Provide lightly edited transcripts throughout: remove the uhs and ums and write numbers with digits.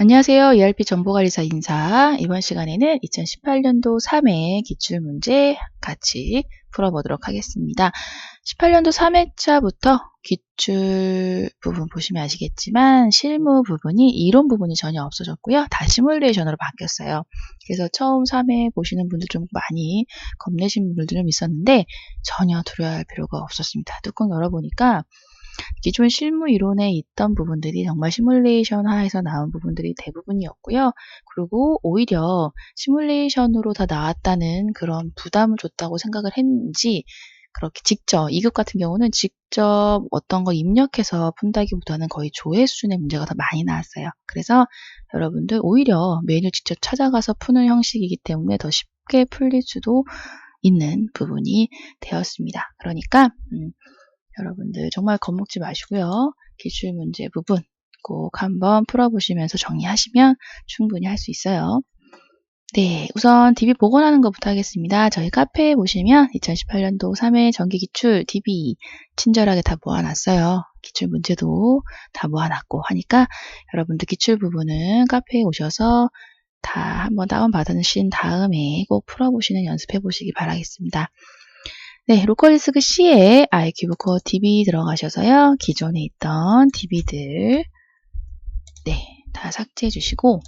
안녕하세요. ERP 정보관리사 인사. 이번 시간에는 2018년도 3회 기출문제 같이 풀어보도록 하겠습니다. 18년도 3회차부터 기출 부분 보시면 아시겠지만 실무 부분이 이론 부분이 전혀 없어졌고요. 다 시뮬레이션으로 바뀌었어요. 그래서 처음 3회 보시는 분들 좀 많이 겁내신 분들도 좀 있었는데 전혀 두려워할 필요가 없었습니다. 뚜껑 열어보니까 기존 실무 이론에 있던 부분들이 정말 시뮬레이션화에서 나온 부분들이 대부분이었고요. 그리고 오히려 시뮬레이션으로 다 나왔다는 그런 부담을 줬다고 생각을 했는지 그렇게 직접 2급 같은 경우는 직접 어떤 거 입력해서 푼다기보다는 거의 조회 수준의 문제가 더 많이 나왔어요. 그래서 여러분들 오히려 메뉴 직접 찾아가서 푸는 형식이기 때문에 더 쉽게 풀릴 수도 있는 부분이 되었습니다. 그러니까 여러분들 정말 겁먹지 마시고요. 기출문제 부분 꼭 한번 풀어보시면서 정리하시면 충분히 할 수 있어요. 네, 우선 DB 복원하는 것부터 하겠습니다. 저희 카페에 보시면 2018년도 3회 정기기출 DB 친절하게 다 모아놨어요. 기출문제도 다 모아놨고 하니까 여러분들 기출 부분은 카페에 오셔서 다 한번 다운받으신 다음에 꼭 풀어보시는 연습해 보시기 바라겠습니다. 네, 로컬리스크 C에 i큐브 코어 DB 들어가셔서요. 기존에 있던 DB들 다 삭제해 주시고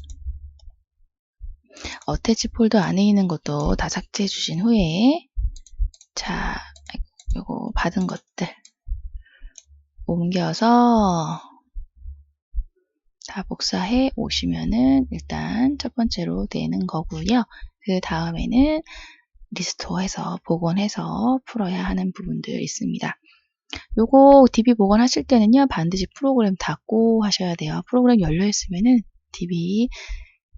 어태치 폴더 안에 있는 것도 다 삭제해 주신 후에 자, 요거 받은 것들 옮겨서 다 복사해 오시면은 일단 첫 번째로 되는 거고요. 그 다음에는 리스토어해서 복원해서 풀어야 하는 부분들 있습니다. 요거 DB 복원하실 때는요, 반드시 프로그램 닫고 하셔야 돼요. 프로그램 열려있으면은 DB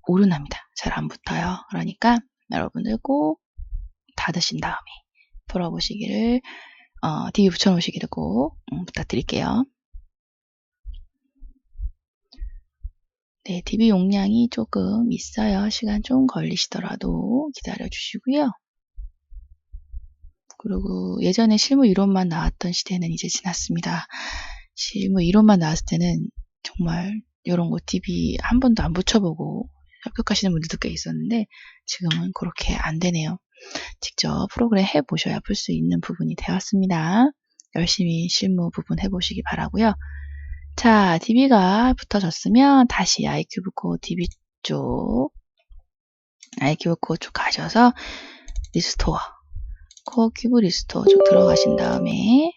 오류납니다. 잘 안 붙어요. 그러니까 여러분들 꼭 닫으신 다음에 풀어보시기를, DB 붙여놓으시기를 꼭 부탁드릴게요. 네, DB 용량이 조금 있어요. 시간 좀 걸리시더라도 기다려주시고요. 그리고 예전에 실무 이론만 나왔던 시대는 이제 지났습니다. 실무 이론만 나왔을 때는 정말 이런 거 DB 한 번도 안 붙여보고 합격하시는 분들도 꽤 있었는데 지금은 그렇게 안 되네요. 직접 프로그램 해보셔야 풀 수 있는 부분이 되었습니다. 열심히 실무 부분 해보시기 바라고요. 자, DB가 붙어졌으면 다시 i큐브 코어 DB 쪽, i큐브 코어 쪽 가셔서 리스토어 코어 큐브 리스토어 쭉 들어가신 다음에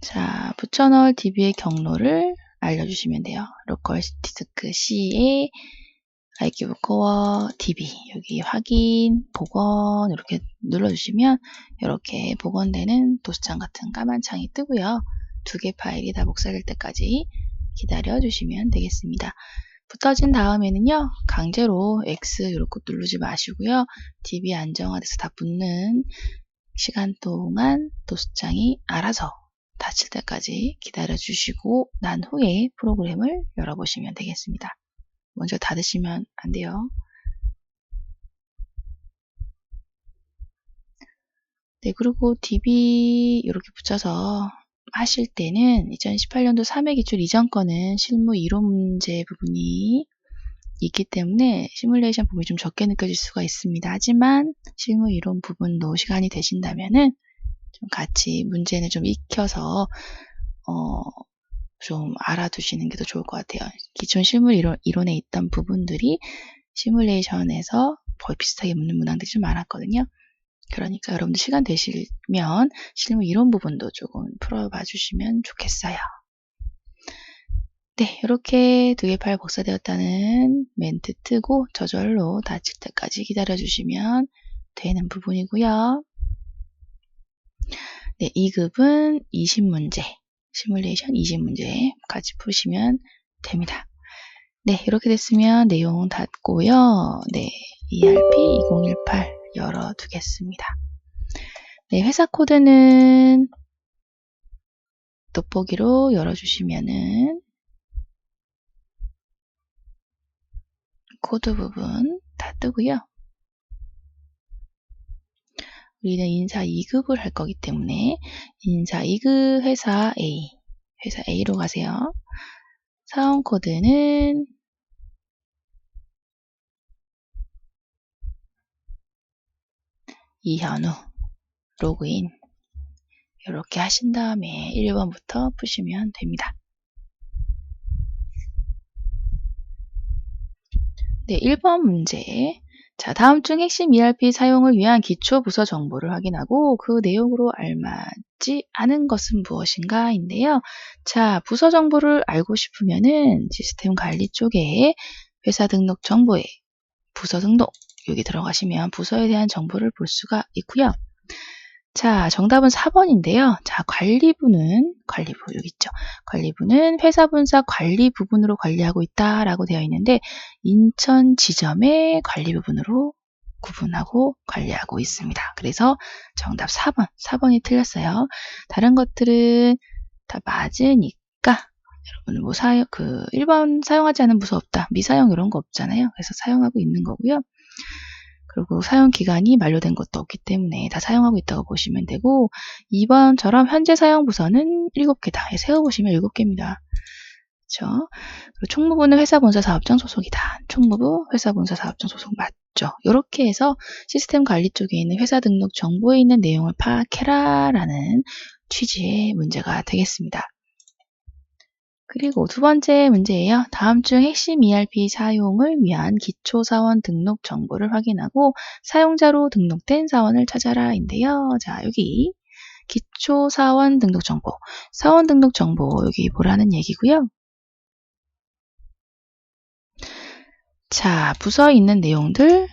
자, 붙여넣을 DB의 경로를 알려주시면 돼요. 로컬 디스크 C에 i큐브 코어 DB 여기 확인, 복원 이렇게 눌러주시면 이렇게 복원되는 도스창 같은 까만 창이 뜨고요. 2개 파일이 다 복사될 때까지 기다려주시면 되겠습니다. 붙어진 다음에는요, 강제로 X 이렇게 누르지 마시고요. DB 안정화돼서 다 붙는 시간 동안 도스창이 알아서 닫힐 때까지 기다려 주시고 난 후에 프로그램을 열어보시면 되겠습니다. 먼저 닫으시면 안 돼요. 네, 그리고 DB 이렇게 붙여서 하실 때는 2018년도 3회 기출 이전 거는 실무 이론 문제 부분이 있기 때문에 시뮬레이션 부분이 좀 적게 느껴질 수가 있습니다. 하지만 실무 이론 부분도 시간이 되신다면은 좀 같이 문제는 좀 익혀서 좀 알아두시는 게 더 좋을 것 같아요. 기존 실무 이론에 있던 부분들이 시뮬레이션에서 거의 비슷하게 묻는 문항들이 좀 많았거든요. 그러니까 여러분들 시간 되시면 실무 이론 부분도 조금 풀어봐 주시면 좋겠어요. 네, 이렇게 2개 파일 복사되었다는 멘트 뜨고 저절로 닫힐 때까지 기다려주시면 되는 부분이고요. 네, 2급은 20문제, 시뮬레이션 20문제 같이 푸시면 됩니다. 네, 이렇게 됐으면 내용 닫고요. 네, ERP 2018 열어두겠습니다. 네, 회사 코드는 돋보기로 열어주시면은 코드 부분 다 뜨고요. 우리는 인사 2급을 할 거기 때문에 인사 2급 회사 A, 회사 A로 가세요. 사원 코드는 이현우, 로그인 이렇게 하신 다음에 1번부터 푸시면 됩니다. 네, 1번 문제. 자, 다음 중 핵심 ERP 사용을 위한 기초 부서 정보를 확인하고 그 내용으로 알맞지 않은 것은 무엇인가? 인데요. 자, 부서 정보를 알고 싶으면은 시스템 관리 쪽에 회사 등록 정보에 부서 등록 여기 들어가시면 부서에 대한 정보를 볼 수가 있고요. 자, 정답은 4번인데요. 자, 관리부 여기 있죠. 관리부는 회사 분사 관리 부분으로 관리하고 있다라고 되어 있는데 인천 지점의 관리 부분으로 구분하고 관리하고 있습니다. 그래서 정답 4번이 틀렸어요. 다른 것들은 다 맞으니까 여러분 뭐 1번 사용하지 않은 부서 없다. 미사용 이런 거 없잖아요. 그래서 사용하고 있는 거고요. 그리고 사용 기간이 만료된 것도 없기 때문에 다 사용하고 있다고 보시면 되고 2번처럼 현재 사용 부서는 7개다. 세어보시면 7개입니다. 그렇죠? 그리고 총무부는 회사 본사 사업장 소속이다. 총무부 회사 본사 사업장 소속 맞죠? 이렇게 해서 시스템 관리 쪽에 있는 회사 등록 정보에 있는 내용을 파악해라 라는 취지의 문제가 되겠습니다. 그리고 두 번째 문제예요. 다음 중 핵심 ERP 사용을 위한 기초사원 등록 정보를 확인하고 사용자로 등록된 사원을 찾아라 인데요. 자, 여기 기초사원 등록 정보, 사원 등록 정보 여기 보라는 얘기고요. 자, 부서에 있는 내용들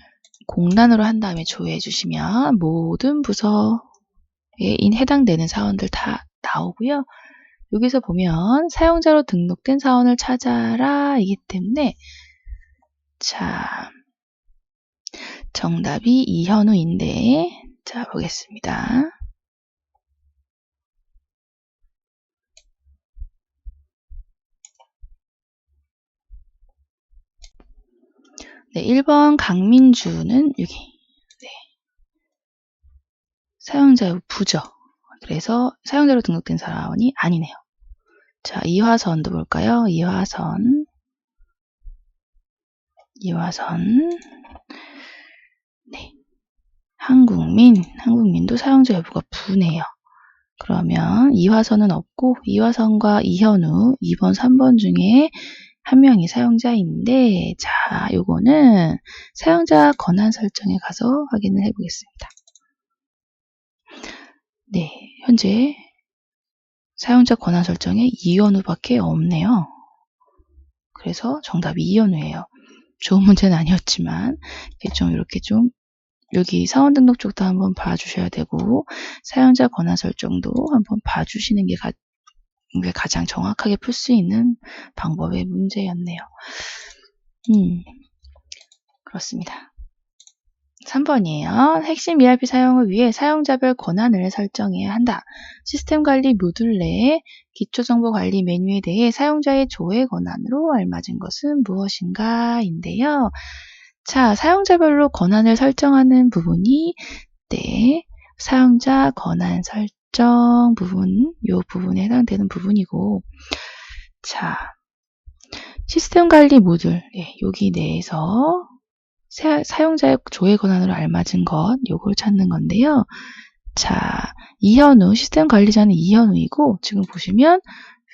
공란으로 한 다음에 조회해 주시면 모든 부서에 해당되는 사원들 다 나오고요. 여기서 보면 사용자로 등록된 사원을 찾아라 이기 때문에 자, 정답이 이현우인데 자, 보겠습니다. 네, 1번 강민주는 여기 네, 사용자 부죠. 그래서 사용자로 등록된 사원이 아니네요. 자, 이화선도 볼까요? 이화선 네, 한국민도 사용자 여부가 부네요. 그러면 이화선은 없고 이화선과 이현우 2번, 3번 중에 한 명이 사용자인데 자, 요거는 사용자 권한 설정에 가서 확인을 해 보겠습니다. 네, 현재 사용자 권한 설정에 이현우밖에 없네요. 그래서 정답이 이현우예요. 좋은 문제는 아니었지만 이렇게 좀 여기 사원 등록 쪽도 한번 봐주셔야 되고 사용자 권한 설정도 한번 봐주시는 게 가장 정확하게 풀 수 있는 방법의 문제였네요. 그렇습니다. 3번이에요. 핵심 ERP 사용을 위해 사용자별 권한을 설정해야 한다. 시스템 관리 모듈 내에 기초정보 관리 메뉴에 대해 사용자의 조회 권한으로 알맞은 것은 무엇인가? 인데요. 자, 사용자별로 권한을 설정하는 부분이 네, 사용자 권한 설정 부분, 이 부분에 해당되는 부분이고 자, 시스템 관리 모듈, 여기 내에서 사용자의 조회 권한으로 알맞은 것, 요걸 찾는 건데요. 자, 이현우, 시스템 관리자는 이현우이고, 지금 보시면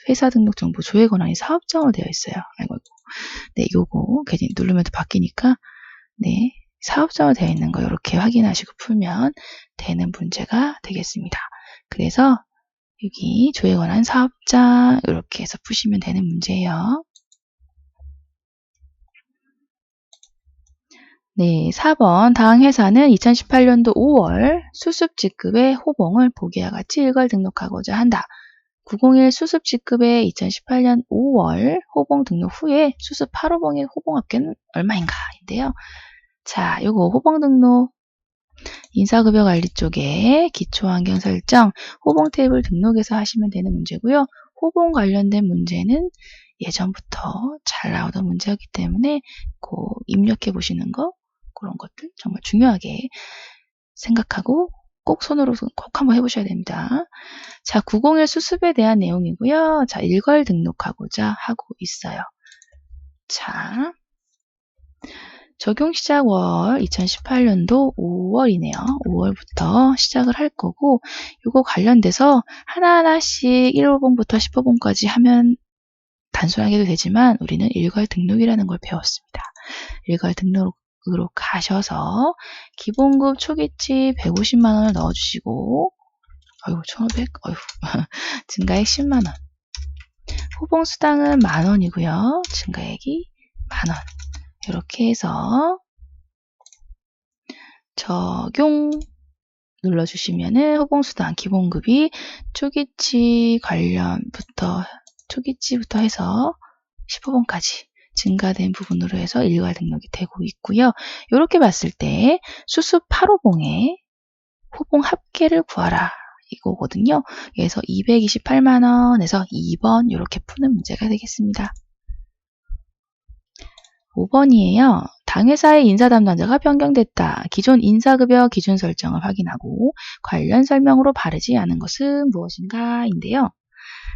회사 등록 정보 조회 권한이 사업장으로 되어 있어요. 아이고, 네, 요거 괜히 누르면 또 바뀌니까, 네, 사업장으로 되어 있는 거 이렇게 확인하시고 풀면 되는 문제가 되겠습니다. 그래서 여기 조회 권한 사업장 이렇게 해서 푸시면 되는 문제예요. 네, 4번. 다음 회사는 2018년도 5월 수습 직급의 호봉을 보기와 같이 일괄 등록하고자 한다. 901 수습 직급의 2018년 5월 호봉 등록 후에 수습 8호봉의 호봉 합계는 얼마인가? 인데요. 자, 요거 호봉 등록 인사급여 관리 쪽에 기초환경 설정 호봉 테이블 등록해서 하시면 되는 문제고요. 호봉 관련된 문제는 예전부터 잘 나오던 문제였기 때문에 꼭 입력해 보시는 거 그런 것들 정말 중요하게 생각하고 꼭 손으로 꼭 한번 해보셔야 됩니다. 자, 901 수습에 대한 내용이고요. 자, 일괄 등록하고자 하고 있어요. 자, 적용 시작월 2018년도 5월이네요. 5월부터 시작을 할 거고 요거 관련돼서 하나하나씩 1호봉부터 10호봉까지 하면 단순하게 해도 되지만 우리는 일괄 등록이라는 걸 배웠습니다. 일괄 등록으로 가셔서 기본급 초기치 150만원을 넣어주시고 아이고 1500 어휴 증가액 10만원 호봉수당은 만원이고요. 증가액이 만원 이렇게 해서 적용 눌러주시면은 호봉수당 기본급이 초기치 관련부터 초기치부터 해서 15번까지 증가된 부분으로 해서 일괄 등록이 되고 있고요. 이렇게 봤을 때 수습 8호봉에 호봉 합계를 구하라 이거거든요. 그래서 228만원에서 2번 이렇게 푸는 문제가 되겠습니다. 5번이에요. 당회사의 인사 담당자가 변경됐다. 기존 인사급여 기준 설정을 확인하고 관련 설명으로 바르지 않은 것은 무엇인가 인데요.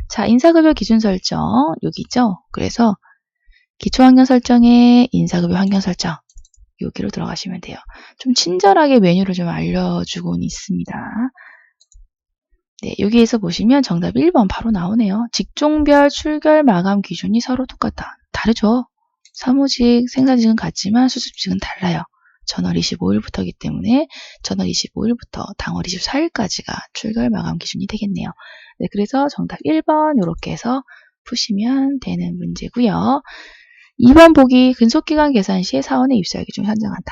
자, 인사급여 기준 설정 여기 있죠. 그래서 기초환경 설정에 인사급여 환경 설정 여기로 들어가시면 돼요. 좀 친절하게 메뉴를 좀 알려주곤 있습니다. 네, 여기에서 보시면 정답 1번 바로 나오네요. 직종별 출결 마감 기준이 서로 똑같다. 다르죠. 사무직, 생산직은 같지만 수습직은 달라요. 전월 25일부터이기 때문에 전월 25일부터 당월 24일까지가 출결 마감 기준이 되겠네요. 네, 그래서 정답 1번 이렇게 해서 푸시면 되는 문제고요. 2번 보기 근속기간 계산 시에 사원의 입사일 기준 산정한다.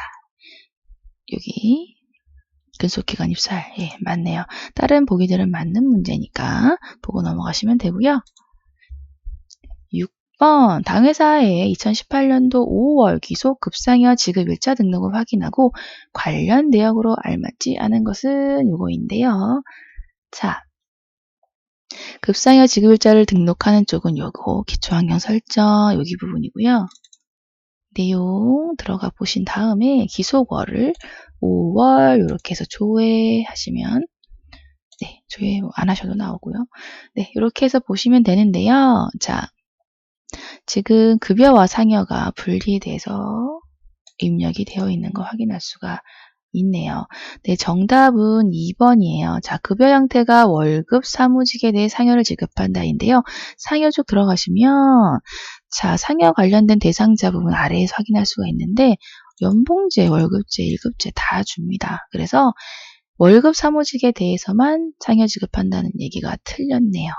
여기 근속기간 입사일 예, 맞네요. 다른 보기들은 맞는 문제니까 보고 넘어가시면 되고요. 6번 당회사의 2018년도 5월 기속 급상여 지급일자 등록을 확인하고 관련 내역으로 알맞지 않은 것은 요거인데요. 자, 급상여 지급일자를 등록하는 쪽은 요거 기초환경 설정 여기 부분이고요. 내용 들어가 보신 다음에 기속월을 5월 이렇게 해서 조회하시면 네, 조회 안 하셔도 나오고요. 네, 이렇게 해서 보시면 되는데요. 자, 지금 급여와 상여가 분리돼서 입력이 되어 있는 거 확인할 수가 있네요. 네, 정답은 2번이에요. 자, 급여 형태가 월급 사무직에 대해 상여를 지급한다인데요. 상여 쪽 들어가시면 자, 상여 관련된 대상자 부분 아래에서 확인할 수가 있는데 연봉제, 월급제, 일급제 다 줍니다. 그래서 월급 사무직에 대해서만 상여 지급한다는 얘기가 틀렸네요.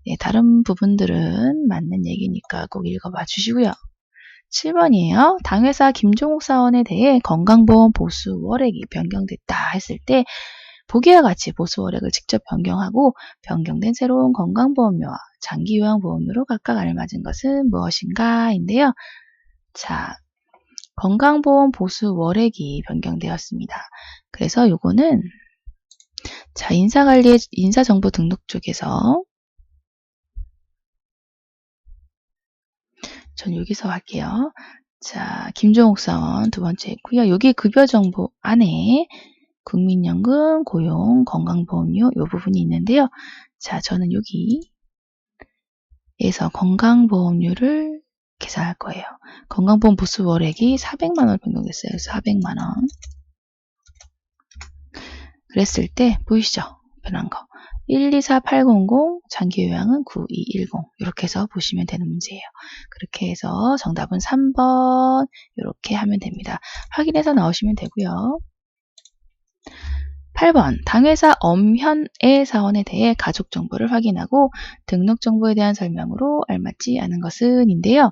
네, 다른 부분들은 맞는 얘기니까 꼭 읽어봐 주시고요. 7번이에요. 당회사 김종욱 사원에 대해 건강보험 보수 월액이 변경됐다 했을 때 보기와 같이 보수 월액을 직접 변경하고 변경된 새로운 건강보험료와 장기요양보험료로 각각 알맞은 것은 무엇인가 인데요. 자, 건강보험 보수 월액이 변경되었습니다. 그래서 요거는 자, 인사관리의 인사정보 등록 쪽에서 전 여기서 할게요. 자, 김종욱 사원 두 번째 있고요. 여기 급여정보 안에 국민연금, 고용, 건강보험료 이 부분이 있는데요. 자, 저는 여기에서 건강보험료를 계산할 거예요. 건강보험 보수 월액이 400만원 변경됐어요. 400만원. 그랬을 때 보이시죠? 변한 거. 124800 장기요양은 9210 이렇게 해서 보시면 되는 문제예요. 그렇게 해서 정답은 3번 이렇게 하면 됩니다. 확인해서 나오시면 되고요. 8번 당회사 엄현애 사원에 대해 가족 정보를 확인하고 등록 정보에 대한 설명으로 알맞지 않은 것은 인데요.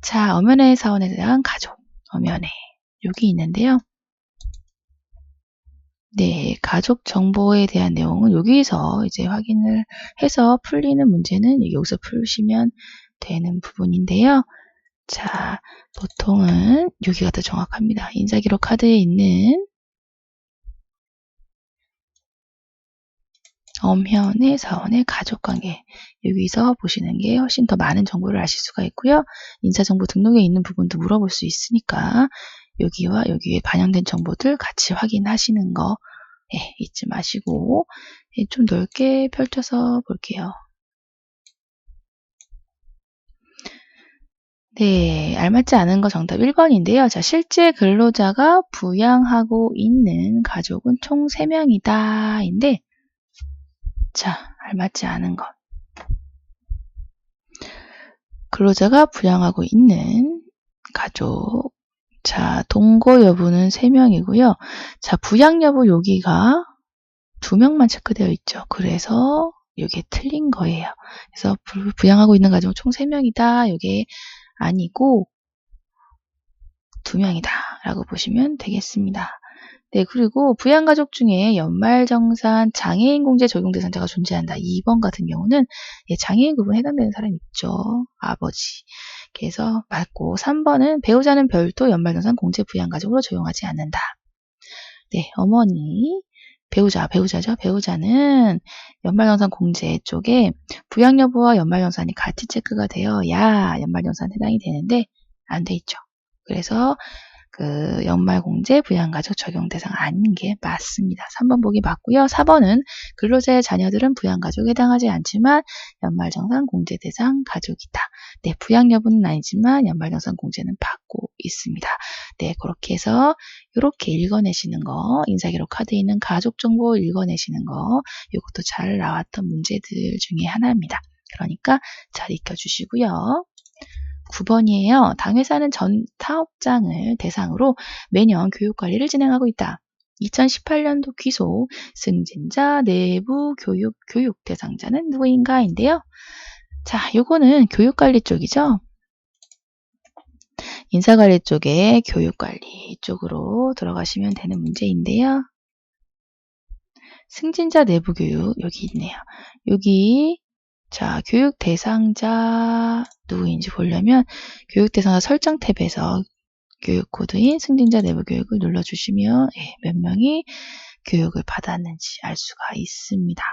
자, 엄현애 사원에 대한 가족 엄현애 여기 있는데요. 네, 가족 정보에 대한 내용은 여기서 이제 확인을 해서 풀리는 문제는 여기서 푸시면 되는 부분인데요. 자, 보통은 여기가 더 정확합니다. 인사기록 카드에 있는 엄현의 사원의 가족관계 여기서 보시는 게 훨씬 더 많은 정보를 아실 수가 있고요. 인사정보 등록에 있는 부분도 물어볼 수 있으니까 여기와 여기에 반영된 정보들 같이 확인하시는 거 잊지 마시고 좀 넓게 펼쳐서 볼게요. 네, 알맞지 않은 거 정답 1번인데요. 자, 실제 근로자가 부양하고 있는 가족은 총 3명이다. 인데, 자, 알맞지 않은 것. 근로자가 부양하고 있는 가족. 자, 동거 여부는 3명이고요. 자, 부양 여부 여기가 2명만 체크되어 있죠. 그래서 이게 틀린 거예요. 그래서 부양하고 있는 가족은 총 3명이다. 이게 아니고 2명이다 라고 보시면 되겠습니다. 네, 그리고 부양가족 중에 연말정산 장애인 공제 적용 대상자가 존재한다. 2번 같은 경우는 장애인 구분에 해당되는 사람이 있죠. 아버지. 그래서 맞고 3번은 배우자는 별도 연말정산 공제 부양가족으로 적용하지 않는다. 네, 어머니. 배우자죠. 배우자는 연말정산 공제 쪽에 부양 여부와 연말정산이 같이 체크가 되어야 연말정산 해당이 되는데 안 돼 있죠. 그래서 그 연말공제 부양가족 적용 대상 아닌 게 맞습니다. 3번 보기 맞고요. 4번은 근로자의 자녀들은 부양가족에 해당하지 않지만 연말정산 공제 대상 가족이다. 네, 부양 여부는 아니지만 연말정산 공제는 받고 있습니다. 네, 그렇게 해서 이렇게 읽어내시는 거, 인사기록 카드에 있는 가족 정보 읽어내시는 거, 이것도 잘 나왔던 문제들 중에 하나입니다. 그러니까 잘 익혀주시고요. 9번이에요. 당회사는 전 사업장을 대상으로 매년 교육관리를 진행하고 있다. 2018년도 귀속 승진자 내부 교육 대상자는 누구인가인데요. 자, 요거는 교육관리 쪽이죠. 인사관리 쪽에 교육관리 쪽으로 들어가시면 되는 문제인데요. 승진자 내부 교육 여기 있네요. 여기 자, 교육 대상자 누구인지 보려면 교육 대상자 설정 탭에서 교육 코드인 승진자 내부 교육을 눌러주시면 몇 명이 교육을 받았는지 알 수가 있습니다.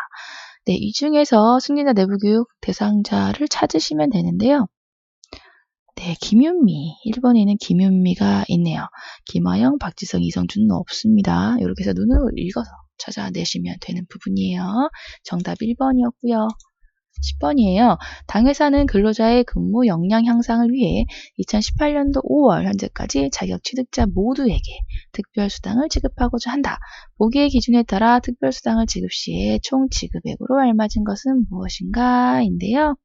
네, 이 중에서 승진자 내부 교육 대상자를 찾으시면 되는데요. 네, 김윤미 1번에는 김윤미가 있네요. 김하영, 박지성, 이성준은 없습니다. 이렇게 해서 눈으로 읽어서 찾아내시면 되는 부분이에요. 정답 1번이었고요. 10번이에요. 당회사는 근로자의 근무 역량 향상을 위해 2018년도 5월 현재까지 자격 취득자 모두에게 특별수당을 지급하고자 한다. 보기의 기준에 따라 특별수당을 지급 시에 총 지급액으로 알맞은 것은 무엇인가? 인데요.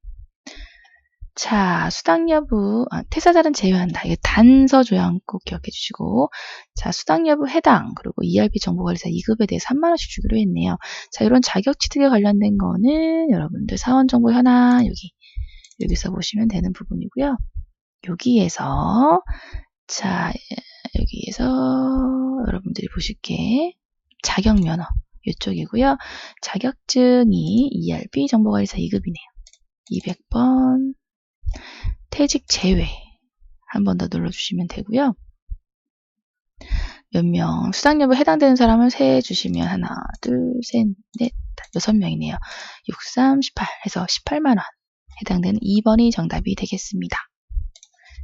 자, 수당 여부, 퇴사자는 제외한다. 이게 단서 조항 꼭 기억해 주시고. 자, 수당 여부 해당, 그리고 ERP 정보관리사 2급에 대해 3만원씩 주기로 했네요. 자, 이런 자격 취득에 관련된 거는 여러분들 사원정보 현황, 여기서 보시면 되는 부분이고요. 여기에서, 자, 여기에서 여러분들이 보실 게 자격면허, 이쪽이고요. 자격증이 ERP 정보관리사 2급이네요. 200번. 퇴직 제외 한 번 더 눌러주시면 되고요. 몇 명, 수당 여부에 해당되는 사람을 세주시면 하나, 둘, 셋, 넷, 6명이네요. 6, 3, 18 해서 18만원 해당되는 2번이 정답이 되겠습니다.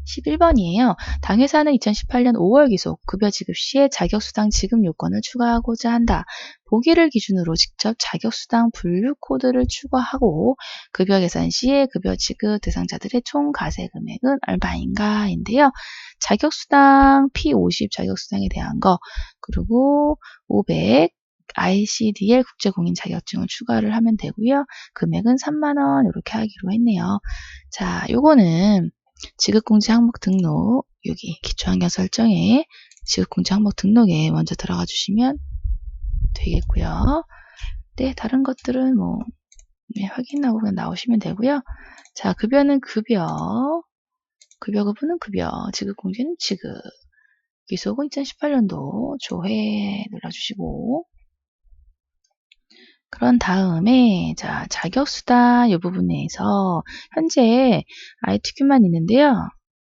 11번이에요. 당회사는 2018년 5월 기속 급여 지급 시에 자격수당 지급 요건을 추가하고자 한다. 보기를 기준으로 직접 자격수당 분류 코드를 추가하고 급여 계산 시에 급여 지급 대상자들의 총 과세 금액은 얼마인가 인데요. 자격수당 P50 자격수당에 대한 거 그리고 500 ICDL 국제공인 자격증을 추가를 하면 되고요. 금액은 3만원 이렇게 하기로 했네요. 자, 요거는 지급공제 항목 등록 여기 기초환경 설정에 지급공제 항목 등록에 먼저 들어가 주시면 되겠고요. 네, 다른 것들은 뭐 확인하고 그냥 나오시면 되고요. 자, 급여는 급여 거부는 급여, 지급공제는 지급, 기속은 2018년도 조회 눌러주시고 그런 다음에 자 자격수당 이 부분에서 현재 ITQ만 있는데요.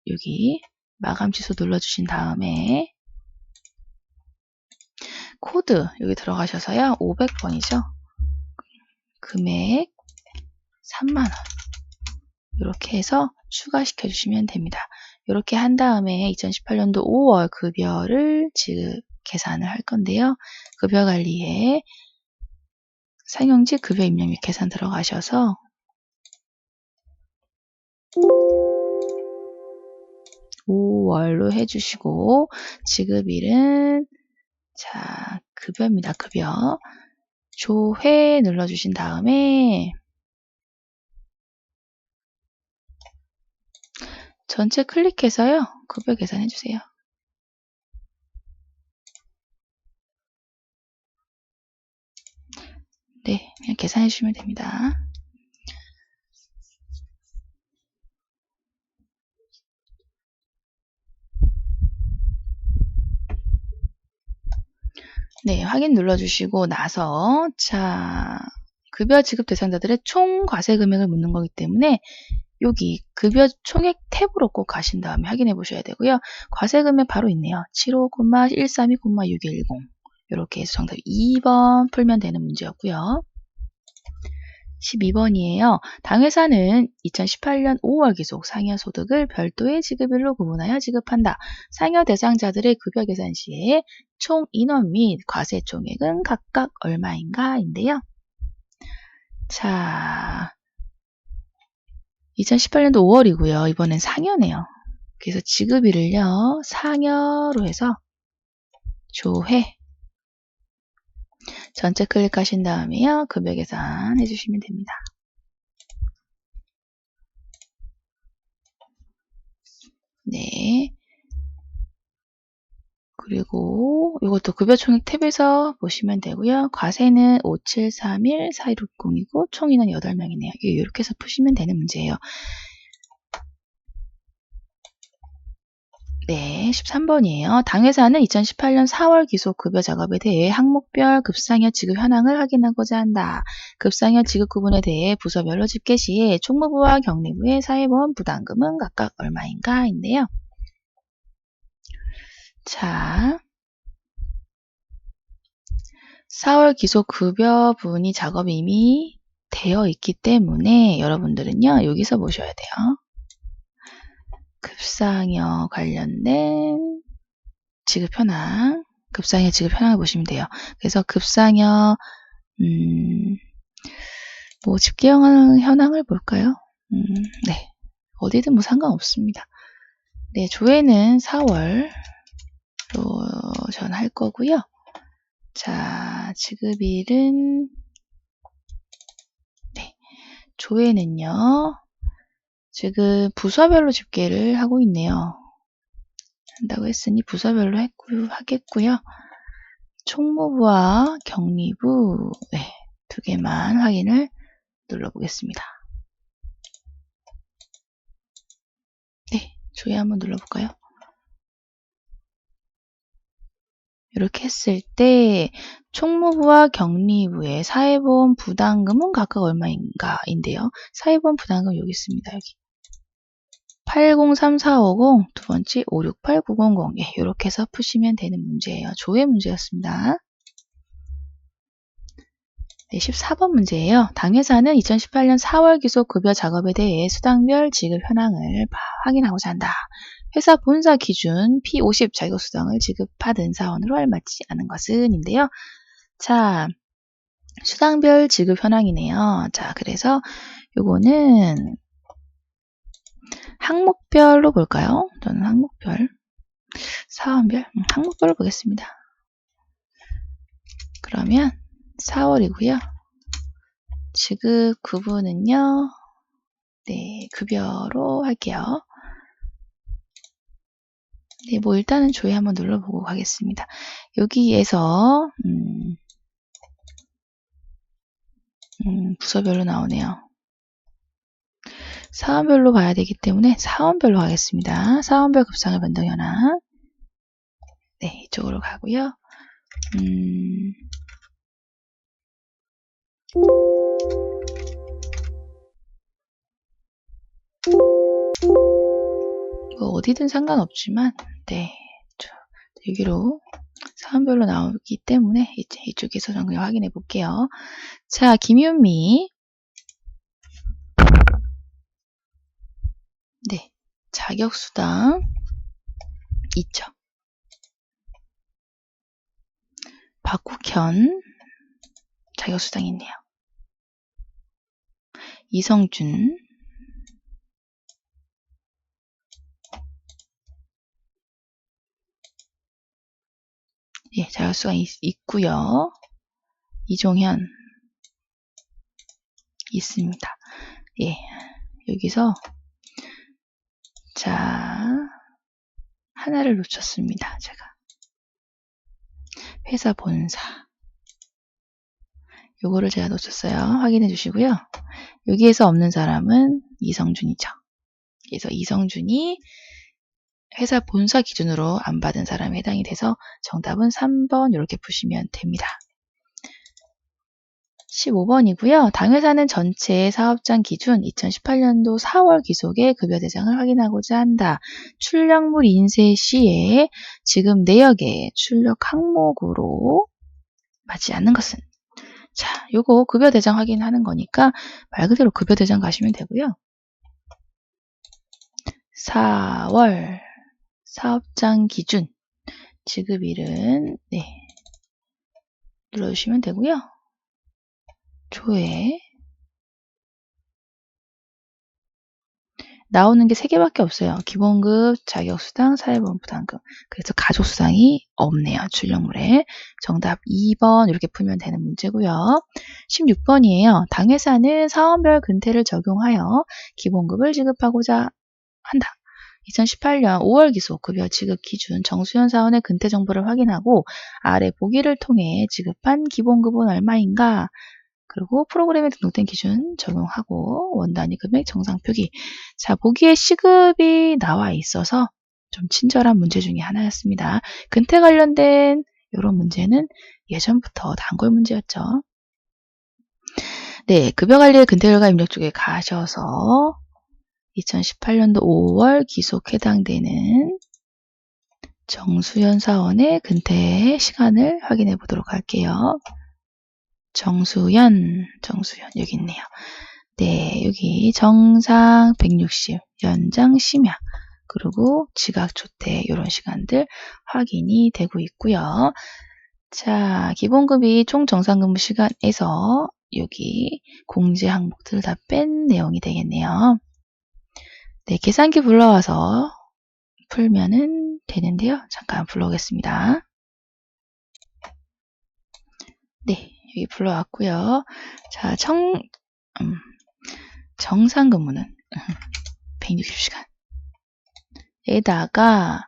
여기 마감 취소 눌러주신 다음에 코드 여기 들어가셔서요. 500번이죠. 금액 3만원 이렇게 해서 추가시켜 주시면 됩니다. 이렇게 한 다음에 2018년도 5월 급여를 지급 계산을 할 건데요. 급여관리에 상용직 급여 입력 및 계산 들어가셔서 5월로 해주시고 지급일은 자 급여입니다. 급여. 조회 눌러주신 다음에 전체 클릭해서요. 급여 계산해주세요. 네, 그냥 계산해주시면 됩니다. 네, 확인 눌러주시고 나서 자 급여 지급 대상자들의 총 과세 금액을 묻는 거기 때문에 여기 급여 총액 탭으로 꼭 가신 다음에 확인해 보셔야 되고요. 과세 금액 바로 있네요. 75,132,6110 이렇게 해서 정답 2번 풀면 되는 문제였고요. 12번이에요. 당회사는 2018년 5월 기속 상여소득을 별도의 지급일로 구분하여 지급한다. 상여 대상자들의 급여 계산 시에 총 인원 및 과세 총액은 각각 얼마인가 인데요. 자, 2018년도 5월이고요. 이번엔 상여네요. 그래서 지급일을요. 상여로 해서 조회 전체 클릭하신 다음에요. 급여 계산 해주시면 됩니다. 네. 그리고 이것도 급여 총액 탭에서 보시면 되고요. 과세는 5731-4160이고 총 인원 8명이네요. 이렇게 해서 푸시면 되는 문제예요. 네, 13번이에요. 당회사는 2018년 4월 기속 급여 작업에 대해 항목별 급상여 지급 현황을 확인하고자 한다. 급상여 지급 구분에 대해 부서별로 집계 시에 총무부와 경리부의 사회보험 부담금은 각각 얼마인가 인데요. 자, 4월 기속 급여분이 작업이 이미 되어 있기 때문에 여러분들은요, 여기서 보셔야 돼요. 급상여 관련된 지급 현황, 급상여 지급 현황을 보시면 돼요. 그래서 급상여, 뭐 집계 현황을 볼까요? 네. 어디든 뭐 상관없습니다. 네, 조회는 4월로 전 할 거고요. 자, 지급일은 네, 조회는요. 지금 부서별로 집계를 하고 있네요. 한다고 했으니 부서별로 하겠고요. 총무부와 경리부 네, 두 개만 확인을 눌러보겠습니다. 네, 조회 한번 눌러볼까요? 이렇게 했을 때 총무부와 경리부의 사회보험 부담금은 각각 얼마인가 인데요. 사회보험 부담금 여기 있습니다. 여기 803450 두 번째 568900 예, 이렇게 해서 푸시면 되는 문제예요. 조회 문제였습니다. 네, 14번 문제예요. 당회사는 2018년 4월 기속 급여 작업에 대해 수당별 지급 현황을 확인하고자 한다. 회사 본사 기준 P50 자격수당을 지급하던 사원으로 알맞지 않은 것은 인데요. 자, 수당별 지급 현황이네요. 자, 그래서 요거는 항목별로 볼까요? 저는 항목별, 사원별, 항목별로 보겠습니다. 그러면 4월이고요. 지급 구분은요. 네, 급여로 할게요. 네, 뭐 일단은 조회 한번 눌러보고 가겠습니다. 여기에서 부서별로 나오네요. 사원별로 봐야 되기 때문에 사원별로 가겠습니다. 사원별 급상여 변동 현황. 네, 이쪽으로 가고요. 뭐 어디든 상관없지만 네, 여기로 사원별로 나오기 때문에 이제 이쪽에서 정리 확인해 볼게요. 자, 김윤미. 네, 자격수당 있죠. 박국현 자격수당 있네요. 이성준 예, 자격수가 있고요. 이종현 있습니다. 예, 여기서 자 하나를 놓쳤습니다. 제가 회사 본사 요거를 제가 놓쳤어요. 확인해 주시고요. 여기에서 없는 사람은 이성준이죠. 그래서 이성준이 회사 본사 기준으로 안 받은 사람에 해당이 돼서 정답은 3번 이렇게 푸시면 됩니다. 15번이고요. 당회사는 전체 사업장 기준 2018년도 4월 기속의 급여 대장을 확인하고자 한다. 출력물 인쇄 시에 지급 내역의 출력 항목으로 맞지 않는 것은? 자, 요거 급여 대장 확인하는 거니까 말 그대로 급여 대장 가시면 되고요. 4월 사업장 기준 지급일은 네 눌러주시면 되고요. 조회 나오는 게 3개밖에 없어요. 기본급, 자격수당, 사회보험부담금. 그래서 가족수당이 없네요. 출력물에. 정답 2번 이렇게 풀면 되는 문제고요. 16번이에요. 당회사는 사원별 근태를 적용하여 기본급을 지급하고자 한다. 2018년 5월 기속 급여 지급 기준 정수현 사원의 근태 정보를 확인하고 아래 보기를 통해 지급한 기본급은 얼마인가? 그리고 프로그램에 등록된 기준 적용하고 원단위 금액 정상 표기. 자, 보기에 시급이 나와 있어서 좀 친절한 문제 중에 하나였습니다. 근태 관련된 이런 문제는 예전부터 단골 문제였죠. 네, 급여관리의 근태 결과 입력 쪽에 가셔서 2018년도 5월 기속 해당되는 정수현 사원의 근태 시간을 확인해 보도록 할게요. 정수현 여기 있네요. 네, 여기 정상 160, 연장 심야, 그리고 지각 조퇴 이런 시간들 확인이 되고 있고요. 자, 기본급이 총 정상근무 시간에서 여기 공제 항목들을 다 뺀 내용이 되겠네요. 네, 계산기 불러와서 풀면은 되는데요. 잠깐 불러오겠습니다. 네, 여기 불러왔고요. 자, 정상 근무는 160시간. 에다가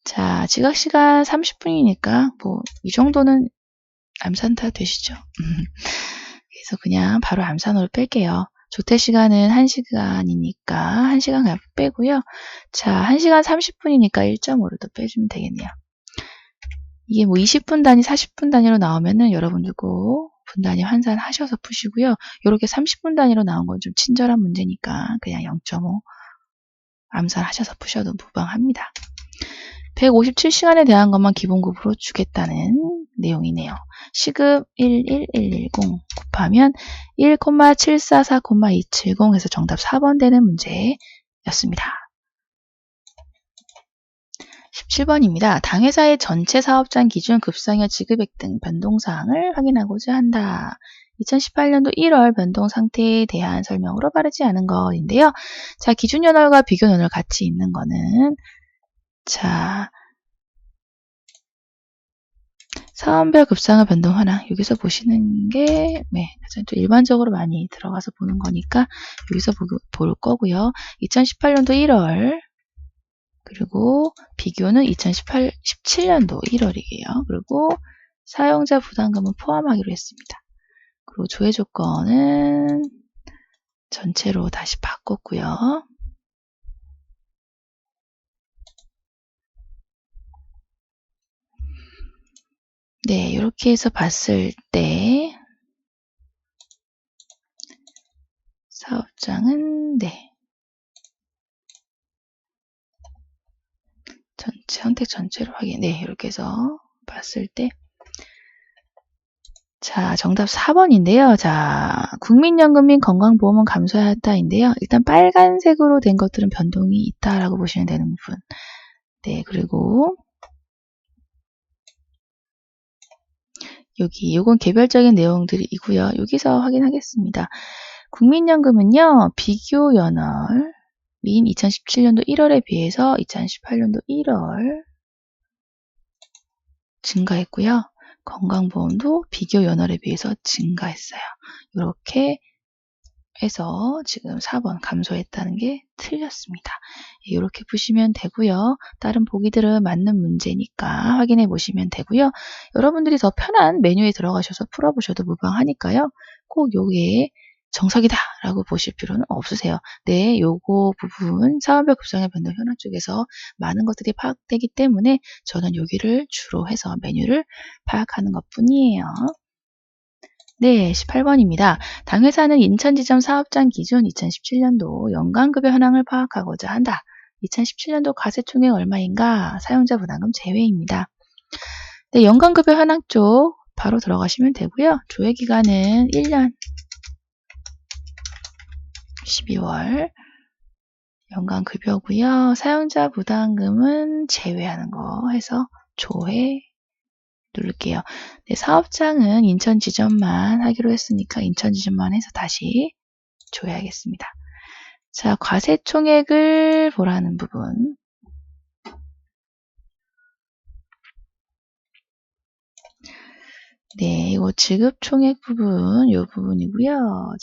자, 지각 시간 30분이니까 뭐 이 정도는 암산타 되시죠? 그래서 그냥 바로 암산으로 뺄게요. 조퇴 시간은 1시간이니까 1시간 빼고요. 자, 1시간 30분이니까 1.5를 더 빼주면 되겠네요. 이게 뭐 20분 단위, 40분 단위로 나오면은 여러분들 꼭 분 단위 환산하셔서 푸시고요. 이렇게 30분 단위로 나온 건 좀 친절한 문제니까 그냥 0.5 암산하셔서 푸셔도 무방합니다. 157시간에 대한 것만 기본급으로 주겠다는 내용이네요. 시급 11110 곱하면 1,744,270 해서 정답 4번 되는 문제였습니다. 17번입니다. 당회사의 전체 사업장 기준 급상여 지급액 등 변동사항을 확인하고자 한다. 2018년도 1월 변동 상태에 대한 설명으로 바르지 않은 것인데요. 자, 기준연월과 비교연월 같이 있는 거는 자, 사원별 급상여 변동 현황 여기서 보시는 게 또 일반적으로 많이 들어가서 보는 거니까 여기서 볼 거고요. 2018년도 1월 그리고 비교는 2017년도 1월이에요. 그리고 사용자 부담금은 포함하기로 했습니다. 그리고 조회 조건은 전체로 다시 바꿨고요. 네, 이렇게 해서 봤을 때 사업장은 전체 선택 전체로 확인. 네, 이렇게 해서 봤을 때 자, 정답 4번인데요. 자, 국민연금 및 건강보험은 감소해야 한다인데요. 일단 빨간색으로 된 것들은 변동이 있다라고 보시면 되는 부분. 네, 그리고 요건 개별적인 내용들이고요. 여기서 확인하겠습니다. 국민연금은요, 비교연월인 2017년도 1월에 비해서 2018년도 1월 증가했고요. 건강보험도 비교 연월에 비해서 증가했어요. 이렇게 해서 지금 4번 감소했다는 게 틀렸습니다. 이렇게 보시면 되고요. 다른 보기들은 맞는 문제니까 확인해 보시면 되고요. 여러분들이 더 편한 메뉴에 들어가셔서 풀어보셔도 무방하니까요. 꼭 요게 정석이다 라고 보실 필요는 없으세요. 네, 요거 부분 사원별 급성의 변동 현황 쪽에서 많은 것들이 파악되기 때문에 저는 여기를 주로 해서 메뉴를 파악하는 것 뿐이에요. 네, 18번입니다. 당회사는 인천지점 사업장 기준 2017년도 연간급여 현황을 파악하고자 한다. 2017년도 과세총액 얼마인가? 사용자 부담금 제외입니다. 네, 연간급여 현황 쪽 바로 들어가시면 되고요. 조회기간은 1년 12월 연간급여고요. 사용자 부담금은 제외하는 거 해서 조회 누를게요. 네, 사업장은 인천 지점만 하기로 했으니까 인천 지점만 해서 다시 조회하겠습니다. 자, 과세총액을 보라는 부분. 네, 이거 지급총액 부분, 이 부분이고요.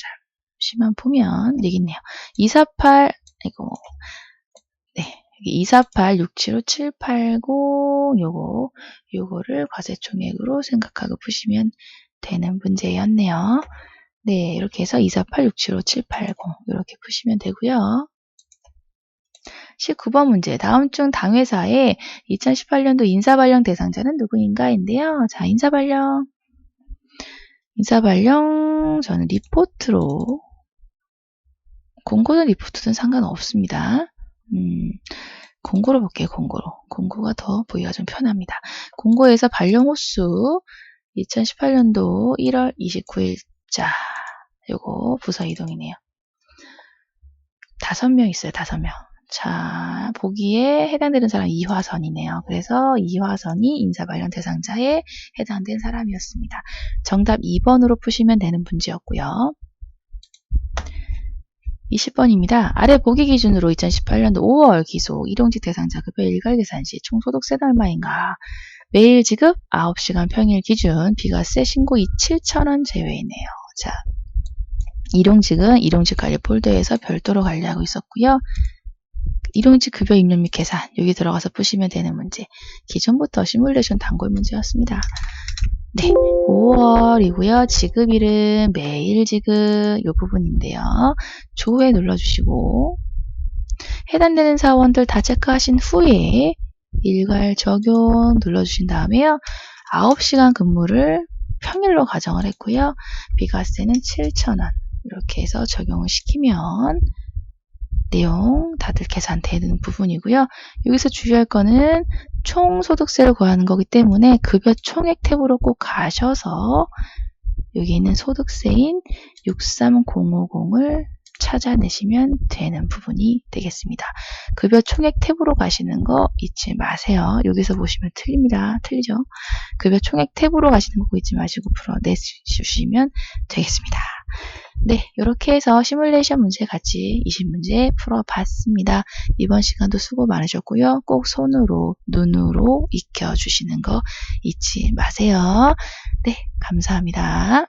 잠시만 보면 되겠네요. 248, 이거, 네, 248, 675, 780, 요거를 과세총액으로 생각하고 푸시면 되는 문제였네요. 네, 이렇게 해서 248, 675, 780 이렇게 푸시면 되고요. 19번 문제. 다음 중 당회사의 2018년도 인사발령 대상자는 누구인가인데요. 자, 인사발령 저는 리포트로 공고든 리포트든 상관없습니다. 공고로 볼게요. 공고가 더 보기가 좀 편합니다. 공고에서 발령 호수 2018년도 1월 29일자 요거 부서 이동이네요. 5명 있어요. 5명. 자, 보기에 해당되는 사람 이화선이네요. 그래서 이화선이 인사발령 대상자에 해당된 사람이었습니다. 정답 2번으로 푸시면 되는 문제였고요. 20번입니다. 아래 보기 기준으로 2018년도 5월 기소 일용직 대상자 급여 일괄 계산 시 총 소득세는 얼마인가? 매일 지급 9시간 평일 기준 비과세 신고이 7,000원 제외이네요. 자, 일용직은 일용직 관리 폴더에서 별도로 관리하고 있었고요. 일용직 급여 입력 및 계산 여기 들어가서 푸시면 되는 문제. 기존부터 시뮬레이션 단골 문제였습니다. 네, 5월이고요. 지급일은 매일 지급 이 부분인데요. 조회 눌러주시고 해당되는 사원들 다 체크하신 후에 일괄 적용 눌러주신 다음에요. 9시간 근무를 평일로 가정을 했고요. 비과세는 7,000원 이렇게 해서 적용을 시키면 내용 다들 계산되는 부분이고요. 여기서 주의할 거는 총소득세를 구하는 거기 때문에 급여 총액 탭으로 꼭 가셔서 여기 있는 소득세인 63050을 찾아내시면 되는 부분이 되겠습니다. 급여 총액 탭으로 가시는 거 잊지 마세요. 여기서 보시면 틀립니다. 틀리죠? 급여 총액 탭으로 가시는 거 잊지 마시고 풀어내주시면 되겠습니다. 네, 이렇게 해서 시뮬레이션 문제 같이 20문제 풀어봤습니다. 이번 시간도 수고 많으셨고요. 꼭 손으로, 눈으로 익혀주시는 거 잊지 마세요. 네, 감사합니다.